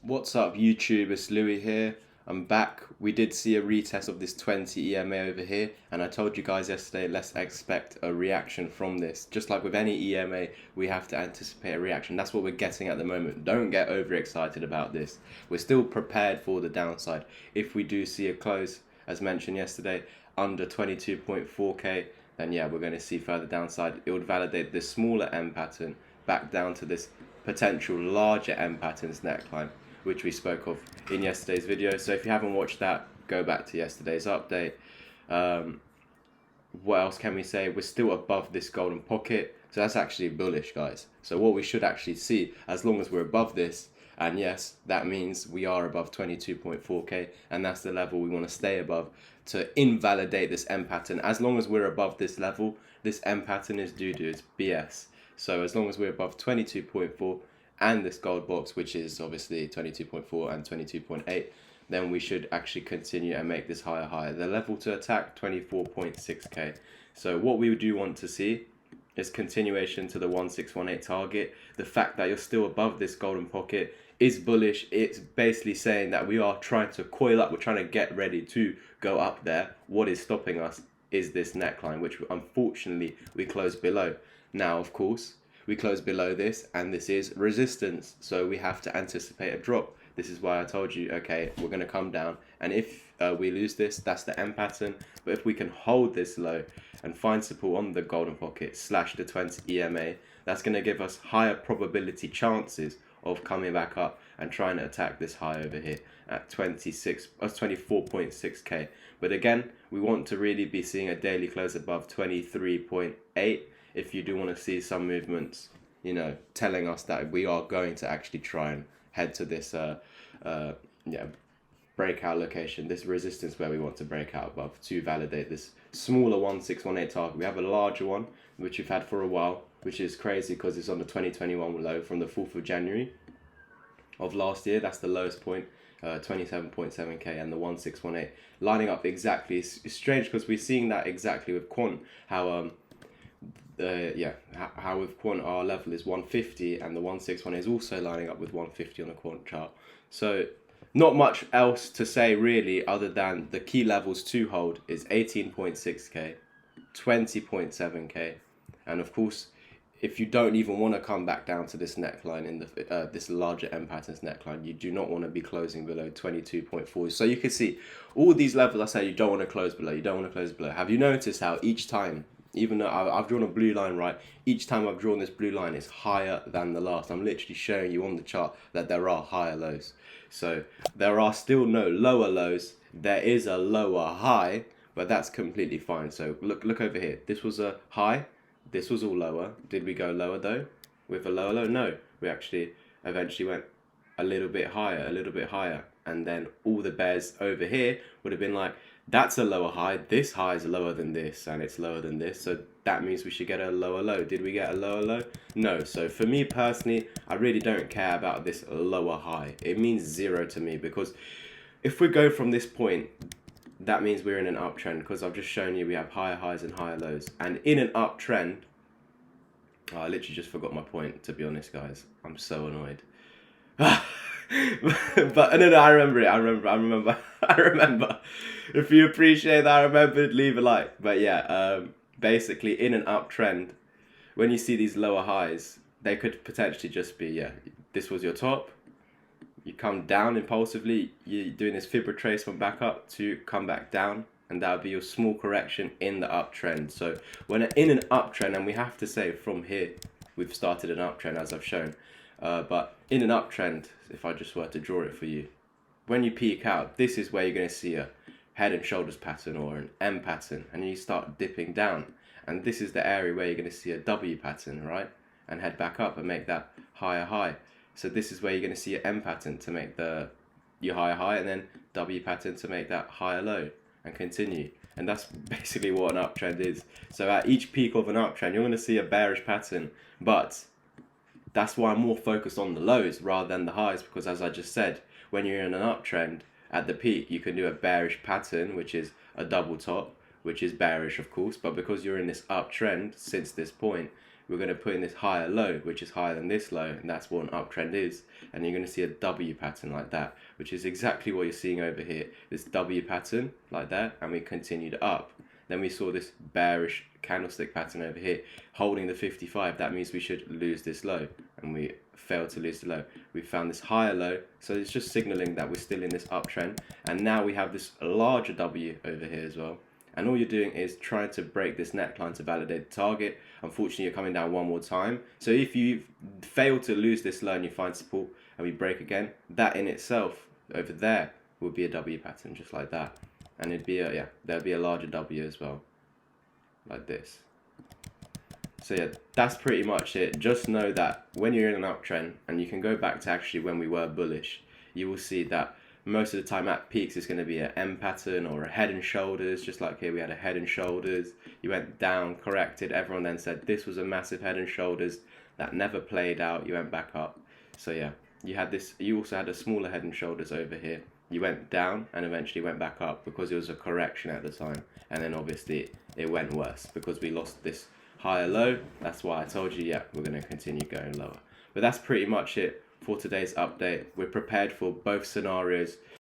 What's up YouTube, it's Louis here. I'm back. We did see a retest of this 20 EMA over here, and I told you guys yesterday, let's expect a reaction from this. Just like with any EMA, we have to anticipate a reaction. That's what we're getting at the moment. Don't get overexcited about this. We're still prepared for the downside. If we do see a close, as mentioned yesterday, under 22.4k, then yeah, we're going to see further downside. It would validate this smaller M pattern back down to this potential larger M patterns neckline, which we spoke of in yesterday's video. So if you haven't watched that, go back to yesterday's update. What else can we say? We're still above this golden pocket, so that's actually bullish, guys. So what we should actually see, as long as we're above this, and yes, that means we are above 22.4k, and that's the level we want to stay above to invalidate this M pattern. As long as we're above this level, this M pattern is doo-doo, it's BS. So as long as we're above 22.4 and this gold box, which is obviously 22.4 and 22.8, then we should actually continue and make this higher. The level to attack, 24.6k. So what we do want to see is continuation to the 1618 target. The fact that you're still above this golden pocket is bullish. It's basically saying that we are trying to coil up, we're trying to get ready to go up there. What is stopping us is this neckline, which unfortunately we closed below. Now, of course, we close below this, and this is resistance, so we have to anticipate a drop. This is why I told you, okay, we're going to come down, and if we lose this, that's the M pattern. But if we can hold this low and find support on the golden pocket / the 20 EMA, that's going to give us higher probability chances of coming back up and trying to attack this high over here at 24.6k. But again, we want to really be seeing a daily close above 23.8. if you do want to see some movements, you know, telling us that we are going to actually try and head to this breakout location, this resistance where we want to break out above to validate this smaller 1618 target. We have a larger one, which we've had for a while, which is crazy because it's on the 2021 low from the 4th of January of last year. That's the lowest point, 27.7k, and the 1618 lining up exactly. It's strange because we're seeing that exactly with quant, how with quant our level is 150 and the 161 is also lining up with 150 on the quant chart. So not much else to say really, other than the key levels to hold is 18.6k, 20.7k, and of course, if you don't even want to come back down to this neckline in the this larger M patterns neckline, you do not want to be closing below 22.4. So you can see all these levels I say you don't want to close below. You don't want to close below. Have you noticed how each time, even though I've drawn a blue line, right, each time I've drawn this blue line is higher than the last. I'm literally showing you on the chart that there are higher lows. So there are still no lower lows. There is a lower high, but that's completely fine. So look over here. This was a high. This was all lower. Did we go lower though? With a lower low? No. We actually eventually went a little bit higher. And then all the bears over here would have been like, that's a lower high, this high is lower than this, and it's lower than this, so that means we should get a lower low. Did we get a lower low? No. So for me personally, I really don't care about this lower high. It means zero to me, because if we go from this point, that means we're in an uptrend, because I've just shown you we have higher highs and higher lows. And in an uptrend, I literally just forgot my point, to be honest, guys. I'm so annoyed. But no, I remember it. I remember. If you appreciate that, I remembered, leave a like. But yeah, basically in an uptrend, when you see these lower highs, they could potentially just be, yeah, this was your top. You come down impulsively. You're doing this Fib retracement back up to come back down, and that would be your small correction in the uptrend. So when in an uptrend, and we have to say from here, we've started an uptrend as I've shown. But in an uptrend, if I just were to draw it for you, when you peak out, this is where you're going to see a head and shoulders pattern or an M pattern, and you start dipping down. And this is the area where you're going to see a W pattern, right? And head back up and make that higher high. So this is where you're going to see an M pattern to make your higher high, and then W pattern to make that higher low, and continue. And that's basically what an uptrend is. So at each peak of an uptrend, you're going to see a bearish pattern, but that's why I'm more focused on the lows rather than the highs, because as I just said, when you're in an uptrend at the peak, you can do a bearish pattern, which is a double top, which is bearish, of course. But because you're in this uptrend since this point, we're going to put in this higher low, which is higher than this low, and that's what an uptrend is. And you're going to see a W pattern like that, which is exactly what you're seeing over here, this W pattern like that, and we continued up. Then we saw this bearish candlestick pattern over here holding the 55. That means we should lose this low, and we failed to lose the low. We found this higher low, so it's just signaling that we're still in this uptrend. And now we have this larger W over here as well, and all you're doing is trying to break this neckline to validate the target. Unfortunately, you're coming down one more time. So if you fail to lose this low and you find support and we break again, that in itself over there would be a W pattern, just like that. And it'd be a, there'd be a larger W as well, like this. So yeah, that's pretty much it. Just know that when you're in an uptrend, and you can go back to actually when we were bullish, you will see that most of the time at peaks it's going to be an M pattern or a head and shoulders. Just like here, we had a head and shoulders. You went down, corrected. Everyone then said this was a massive head and shoulders. That never played out. You went back up. So yeah, you had this. You also had a smaller head and shoulders over here. You went down and eventually went back up because it was a correction at the time. And then obviously it went worse because we lost this higher low. That's why I told you, yeah, we're going to continue going lower. But that's pretty much it for today's update. We're prepared for both scenarios.